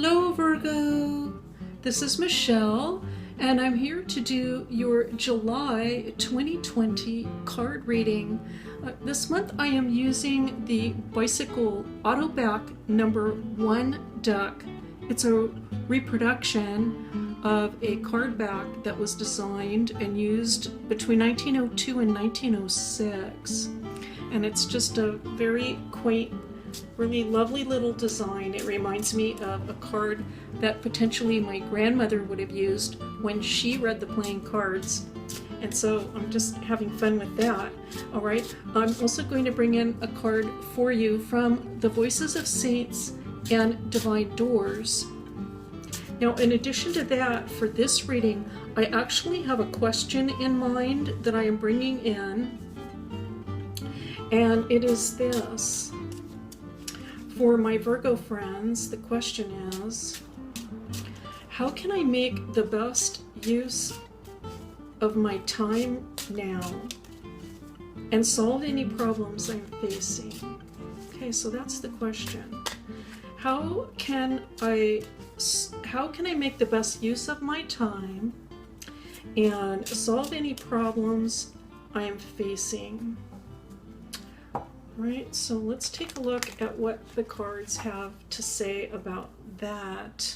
Hello Virgo, this is Michelle and I'm here to do your July 2020 card reading. This month I am using the Bicycle Autoback number 1 deck. It's a reproduction of a card back that was designed and used between 1902 and 1906. And it's just a very quaint, really lovely little design. It reminds me of a card that potentially my grandmother would have used when she read the playing cards. And so I'm just having fun with that. All right, I'm also going to bring in a card for you from the Voices of Saints and Divine Doors. Now, in addition to that, for this reading, I actually have a question in mind that I am bringing in. And it is this. For my Virgo friends, the question is, how can I make the best use of my time now and solve any problems I'm facing? Okay, so that's the question. How can I make the best use of my time and solve any problems I am facing? Right, so let's take a look at what the cards have to say about that.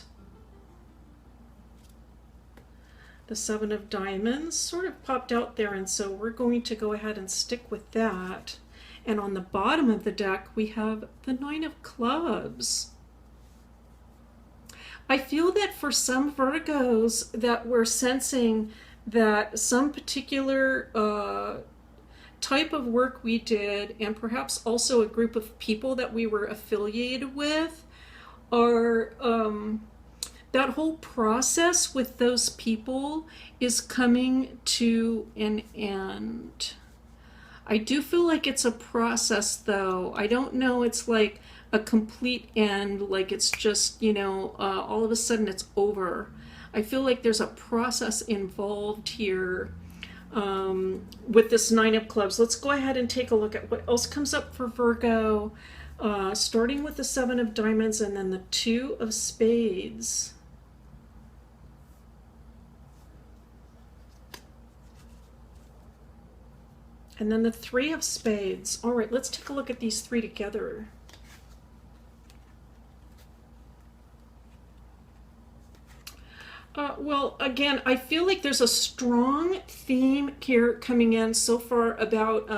The Seven of Diamonds sort of popped out there, and so we're going to go ahead and stick with that. And on the bottom of the deck, we have the Nine of Clubs. I feel that for some Virgos that we're sensing that some particular type of work we did, and perhaps also a group of people that we were affiliated with, are that whole process with those people is coming to an end. I do feel like it's a process, though. I don't know it's like a complete end, like it's just, all of a sudden it's over. I feel like there's a process involved here with this Nine of Clubs. Let's go ahead and take a look at what else comes up for Virgo, starting with the Seven of Diamonds and then the Two of Spades. And then the Three of Spades. All right, let's take a look at these three together. Well, again, I feel like there's a strong theme here coming in so far about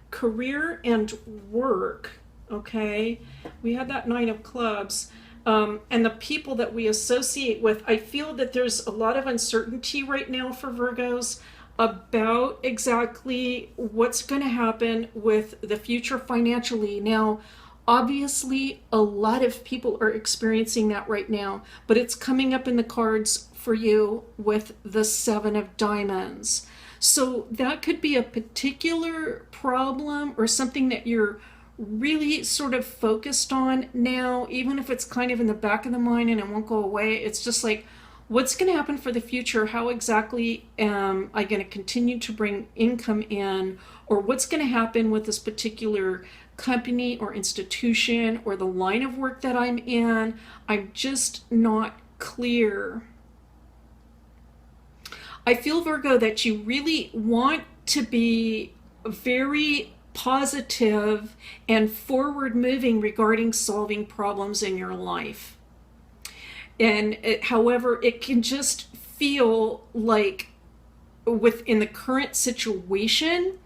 career and work, okay? We had that Nine of Clubs. And the people that we associate with, I feel that there's a lot of uncertainty right now for Virgos about exactly what's going to happen with the future financially. Now, obviously, a lot of people are experiencing that right now, but it's coming up in the cards for you with the Seven of Diamonds. So that could be a particular problem or something that you're really sort of focused on now, even if it's kind of in the back of the mind and it won't go away. It's just like, what's going to happen for the future? How exactly am I going to continue to bring income in? Or what's going to happen with this particular company or institution or the line of work that I'm in? I'm just not clear. I feel, Virgo, that you really want to be very positive and forward moving regarding solving problems in your life. And however, it can just feel like within the current situation,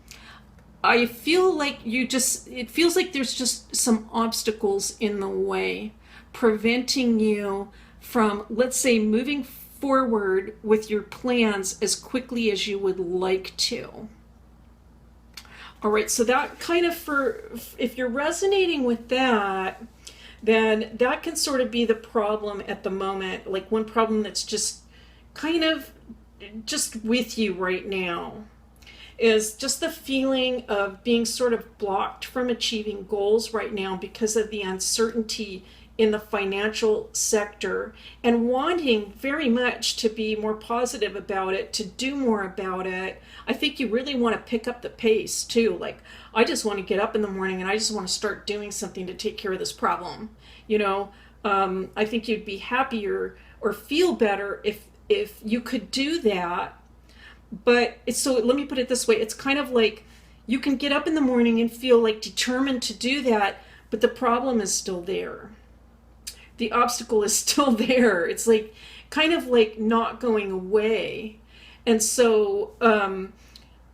I feel like it feels like there's just some obstacles in the way, preventing you from, let's say, moving forward with your plans as quickly as you would like to. All right, so that kind of, if you're resonating with that, then that can sort of be the problem at the moment, like one problem that's just kind of just with you right now. Is just the feeling of being sort of blocked from achieving goals right now because of the uncertainty in the financial sector, and wanting very much to be more positive about it, to do more about it. I think you really want to pick up the pace too. Like, I just want to get up in the morning and I just want to start doing something to take care of this problem. I think you'd be happier or feel better if you could do that. But so let me put it this way, it's kind of like you can get up in the morning and feel like determined to do that, but the problem is still there. The obstacle is still there. It's like kind of like not going away. And so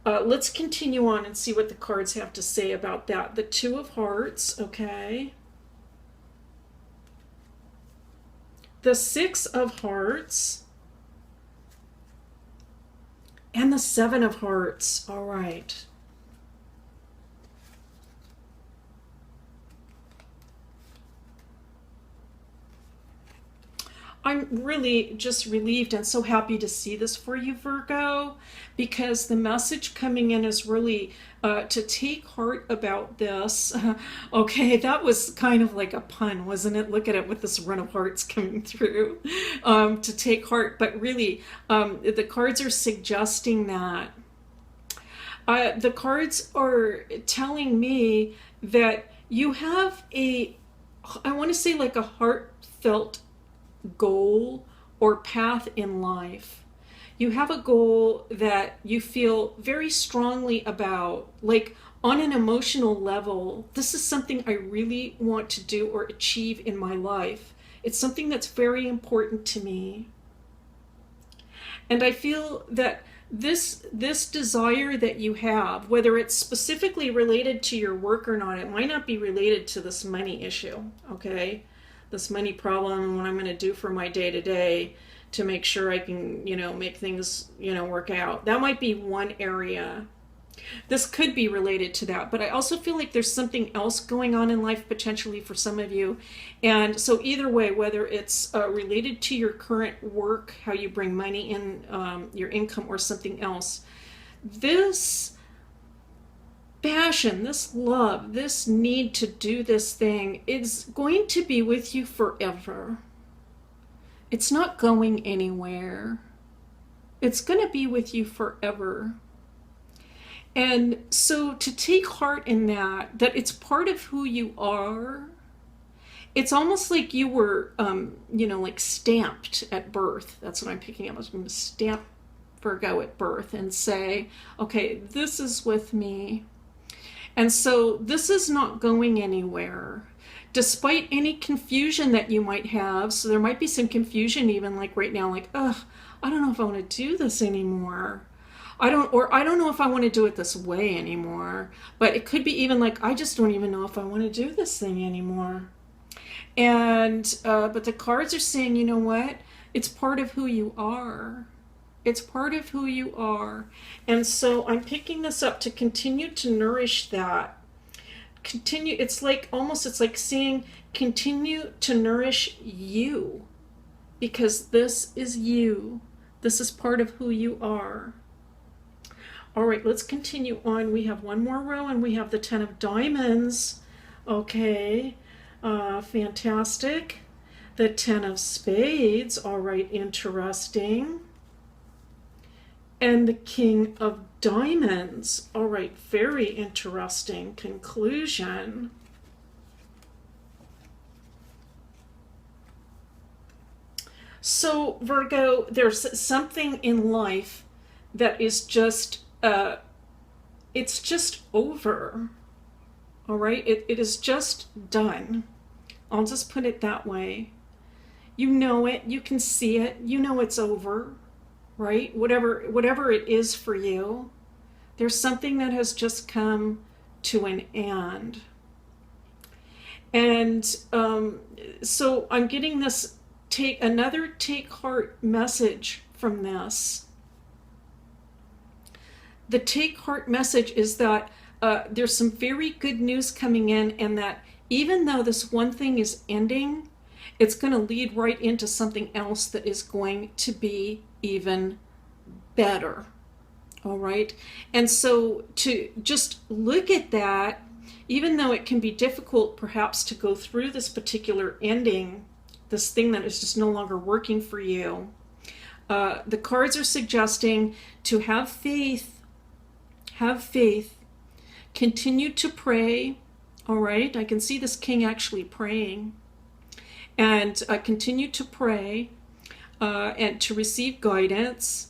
let's continue on and see what the cards have to say about that. The Two of Hearts, okay. The Six of Hearts. And the Seven of Hearts. All right. I'm really just relieved and so happy to see this for you, Virgo, because the message coming in is really to take heart about this. Okay, that was kind of like a pun, wasn't it? Look at it with this run of hearts coming through. To take heart, but really, the cards are suggesting that. The cards are telling me that you have I want to say like a heartfelt goal or path in life. You have a goal that you feel very strongly about, like on an emotional level. This is something I really want to do or achieve in my life. It's something that's very important to me. And I feel that this desire that you have, whether it's specifically related to your work or not, it might not be related to this money issue, okay? This money problem and what I'm going to do for my day-to-day to make sure I can, make things, work out. That might be one area. This could be related to that, but I also feel like there's something else going on in life potentially for some of you. And so either way, whether it's related to your current work, how you bring money in, your income, or something else, this passion, this love, this need to do this thing is going to be with you forever. It's not going anywhere. It's going to be with you forever. And so to take heart in that it's part of who you are. It's almost like you were, like stamped at birth. That's what I'm picking up. I was going to stamp Virgo at birth and say, okay, this is with me. And so this is not going anywhere, despite any confusion that you might have. So there might be some confusion even like right now, like, I don't know if I want to do this anymore. I don't know if I want to do it this way anymore. But it could be even like, I just don't even know if I want to do this thing anymore. And, but the cards are saying, you know what? It's part of who you are. It's part of who you are. And so I'm picking this up to continue to nourish that. It's like saying, continue to nourish you. Because this is you. This is part of who you are. All right, let's continue on. We have one more row and we have the 10 of Diamonds. Okay, fantastic. The 10 of Spades. All right, interesting. And the King of Diamonds. All right, very interesting conclusion. So, Virgo, there's something in life that is just, it's just over. All right, it is just done. I'll just put it that way. You know it, you can see it, you know it's over. Right? Whatever it is for you, there's something that has just come to an end. And so I'm getting this take heart message from this. The take heart message is that there's some very good news coming in, and that even though this one thing is ending, it's going to lead right into something else that is going to be even better. All right. And so to just look at that, even though it can be difficult perhaps to go through this particular ending, this thing that is just no longer working for you, the cards are suggesting to have faith, continue to pray. All right. I can see this king actually praying. and continue to pray and to receive guidance,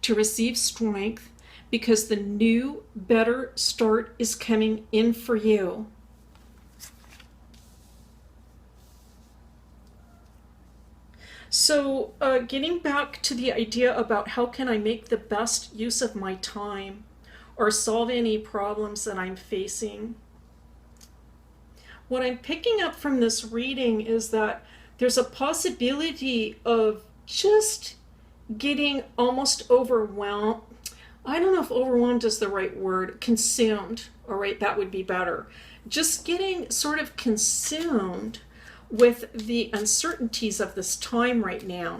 to receive strength, because the new, better start is coming in for you. So getting back to the idea about how can I make the best use of my time or solve any problems that I'm facing. What I'm picking up from this reading is that there's a possibility of just getting almost overwhelmed. I don't know if overwhelmed is the right word. Consumed. All right, that would be better. Just getting sort of consumed with the uncertainties of this time right now.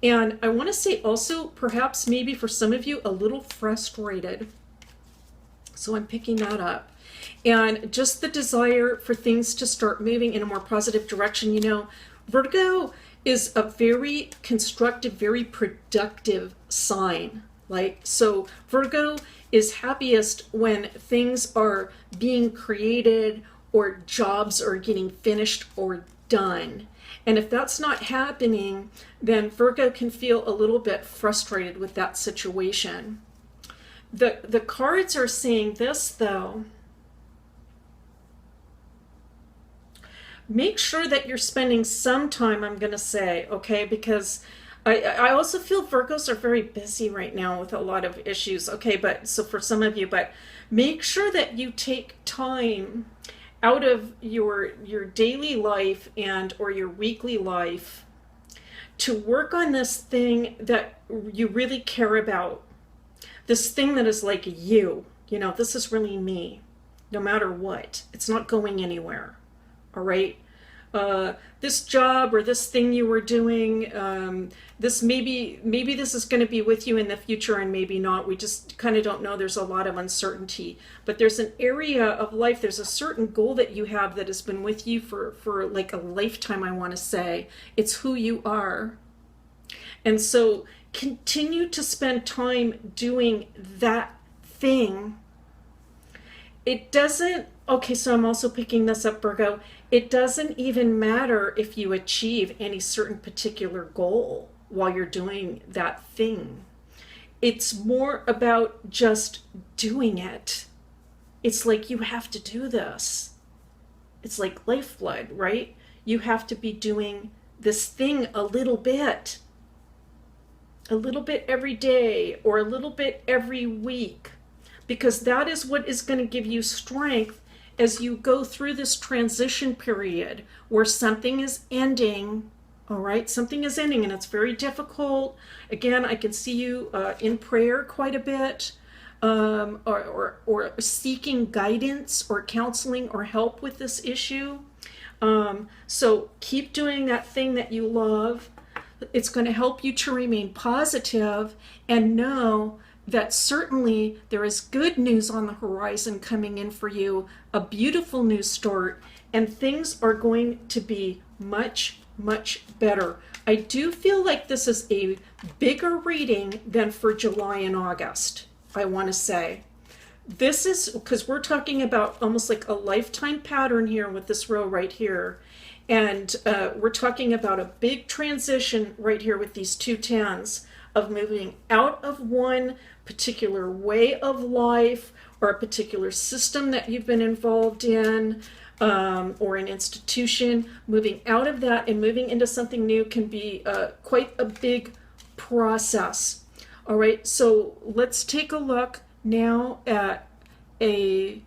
And I want to say also, perhaps maybe for some of you, a little frustrated. So I'm picking that up. And just the desire for things to start moving in a more positive direction. You know, Virgo is a very constructive, very productive sign. So Virgo is happiest when things are being created or jobs are getting finished or done. And if that's not happening, then Virgo can feel a little bit frustrated with that situation. The cards are saying this, though. Make sure that you're spending some time, I'm going to say, okay, because I also feel Virgos are very busy right now with a lot of issues. Okay, but so for some of you, but make sure that you take time out of your daily life and or your weekly life to work on this thing that you really care about. This thing that is like you know, this is really me, no matter what. It's not going anywhere. All right. This job or this thing you were doing, this maybe this is going to be with you in the future and maybe not. We just kind of don't know. There's a lot of uncertainty, but there's an area of life. There's a certain goal that you have that has been with you for like a lifetime, I want to say. It's who you are. And so continue to spend time doing that thing. It doesn't, okay, so I'm also picking this up, Virgo. It doesn't even matter if you achieve any certain particular goal while you're doing that thing. It's more about just doing it. It's like you have to do this. It's like lifeblood, right? You have to be doing this thing a little bit every day or a little bit every week, because that is what is going to give you strength as you go through this transition period where something is ending. All right, something is ending and it's very difficult. Again, I can see you in prayer quite a bit, or seeking guidance or counseling or help with this issue. So keep doing that thing that you love. It's going to help you to remain positive and know that certainly there is good news on the horizon coming in for you, a beautiful new start, and things are going to be much, much better. I do feel like this is a bigger reading than for July and August, I want to say. This is because we're talking about almost like a lifetime pattern here with this row right here. And we're talking about a big transition right here with these two tens of moving out of one particular way of life or a particular system that you've been involved in, or an institution. Moving out of that and moving into something new can be quite a big process. All right, so let's take a look now at a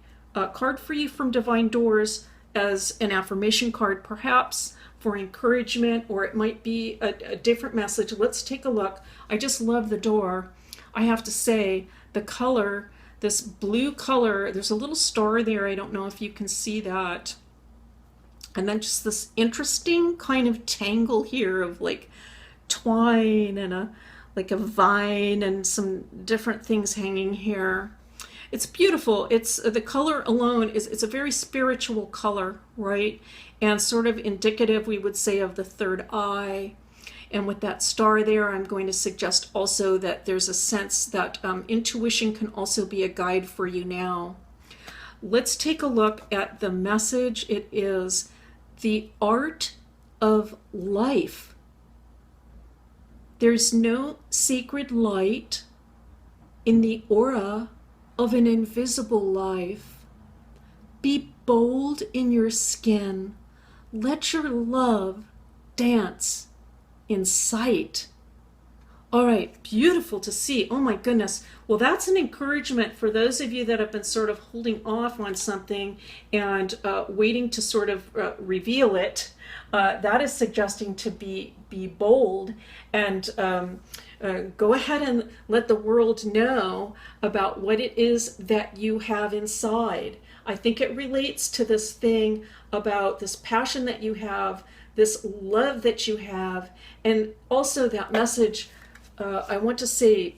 card for you from Divine Doors as an affirmation card, perhaps for encouragement, or it might be a different message. Let's take a look. I just love the door. I have to say, the color, this blue color, there's a little star there. I don't know if you can see that. And then just this interesting kind of tangle here of like twine and like a vine and some different things hanging here. It's beautiful. It's the color alone it's a very spiritual color, right? And sort of indicative, we would say, of the third eye. And with that star there, I'm going to suggest also that there's a sense that intuition can also be a guide for you now. Let's take a look at the message. It is the art of life. There's no sacred light in the aura of an invisible life. Be bold in your skin. Let your love dance in sight. All right, beautiful to see. Oh my goodness. Well, that's an encouragement for those of you that have been sort of holding off on something and waiting to sort of reveal it. That is suggesting to be bold and go ahead and let the world know about what it is that you have inside. I think it relates to this thing about this passion that you have, this love that you have, and also that message, I want to say,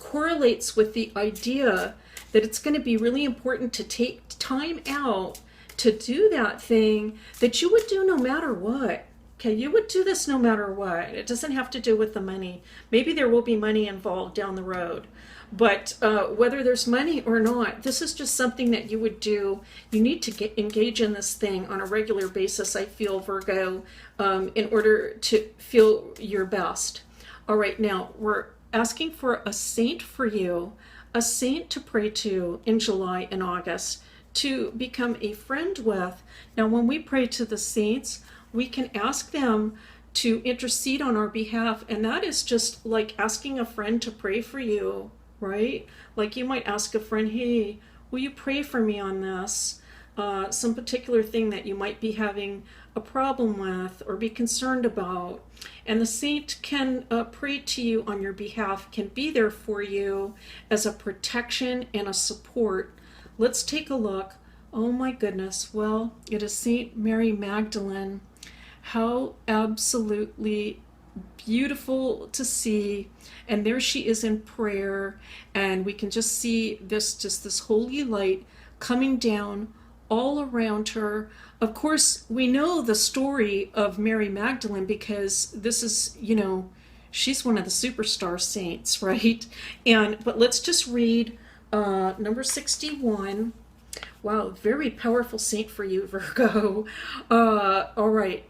correlates with the idea that it's going to be really important to take time out to do that thing that you would do no matter what. Okay, you would do this no matter what. It doesn't have to do with the money. Maybe there will be money involved down the road. But whether there's money or not, this is just something that you would do. You need to engage in this thing on a regular basis, I feel, Virgo, in order to feel your best. All right, now we're asking for a saint for you, a saint to pray to in July and August, to become a friend with. Now, when we pray to the saints, we can ask them to intercede on our behalf, and that is just like asking a friend to pray for you, right? Like you might ask a friend, hey, will you pray for me on this? Some particular thing that you might be having a problem with or be concerned about. And the saint can pray to you on your behalf, can be there for you as a protection and a support. Let's take a look. Oh my goodness. Well, it is Saint Mary Magdalene. How absolutely beautiful to see. And there she is in prayer, and we can just see this holy light coming down all around her. Of course, we know the story of Mary Magdalene because this is, she's one of the superstar saints, right? But let's just read number 61. Wow, very powerful saint for you, Virgo. All right.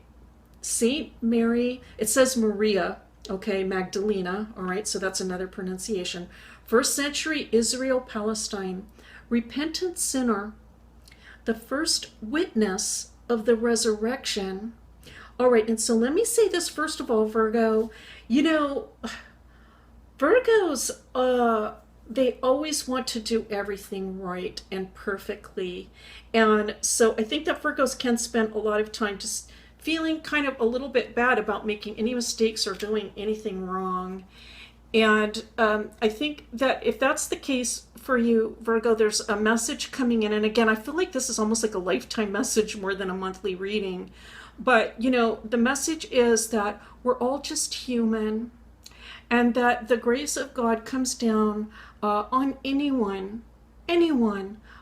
Saint Mary, it says Maria, okay, Magdalena, all right, so that's another pronunciation. First century Israel, Palestine, repentant sinner, the first witness of the resurrection. All right, and so let me say this first of all, Virgo. Virgos, they always want to do everything right and perfectly. And so I think that Virgos can spend a lot of time just feeling kind of a little bit bad about making any mistakes or doing anything wrong. And I think that if that's the case for you, Virgo, there's a message coming in. And again, I feel like this is almost like a lifetime message more than a monthly reading. But, the message is that we're all just human, and that the grace of God comes down on anyone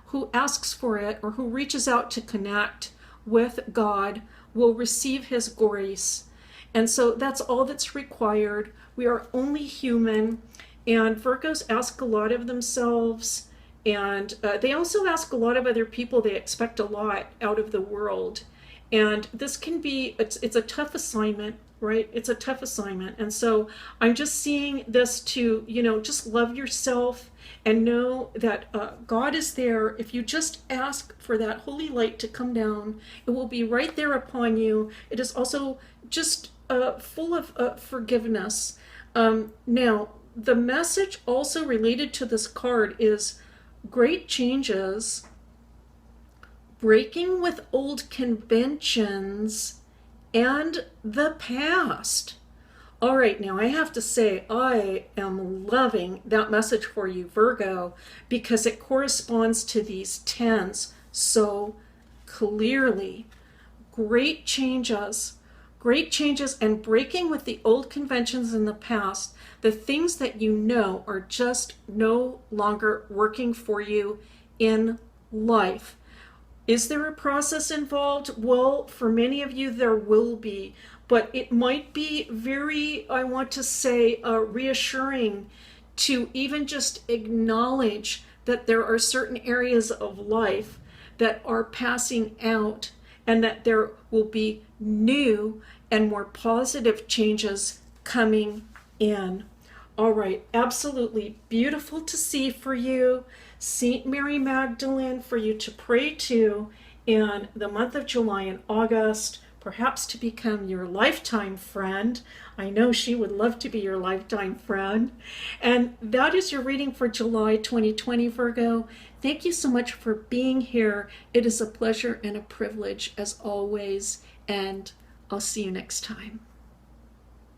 who asks for it or who reaches out to connect with God will receive his grace. And so that's all that's required. We are only human, and Virgos ask a lot of themselves, and they also ask a lot of other people. They expect a lot out of the world, and this can be, it's a tough assignment, right? It's a tough assignment. And so I'm just seeing this to, just love yourself and know that God is there. If you just ask for that holy light to come down, it will be right there upon you. It is also just full of forgiveness. Now, the message also related to this card is great changes, breaking with old conventions, and the past. All right, now I have to say I am loving that message for you, Virgo, because it corresponds to these 10s so clearly. Great changes and breaking with the old conventions in the past, the things that are just no longer working for you in life. Is there a process involved? Well, for many of you, there will be, but it might be very, I want to say, reassuring to even just acknowledge that there are certain areas of life that are passing out, and that there will be new and more positive changes coming in. All right, absolutely beautiful to see for you. Saint Mary Magdalene for you to pray to in the month of July and August, perhaps to become your lifetime friend. I know she would love to be your lifetime friend. And that is your reading for July 2020, Virgo. Thank you so much for being here. It is a pleasure and a privilege as always, and I'll see you next time.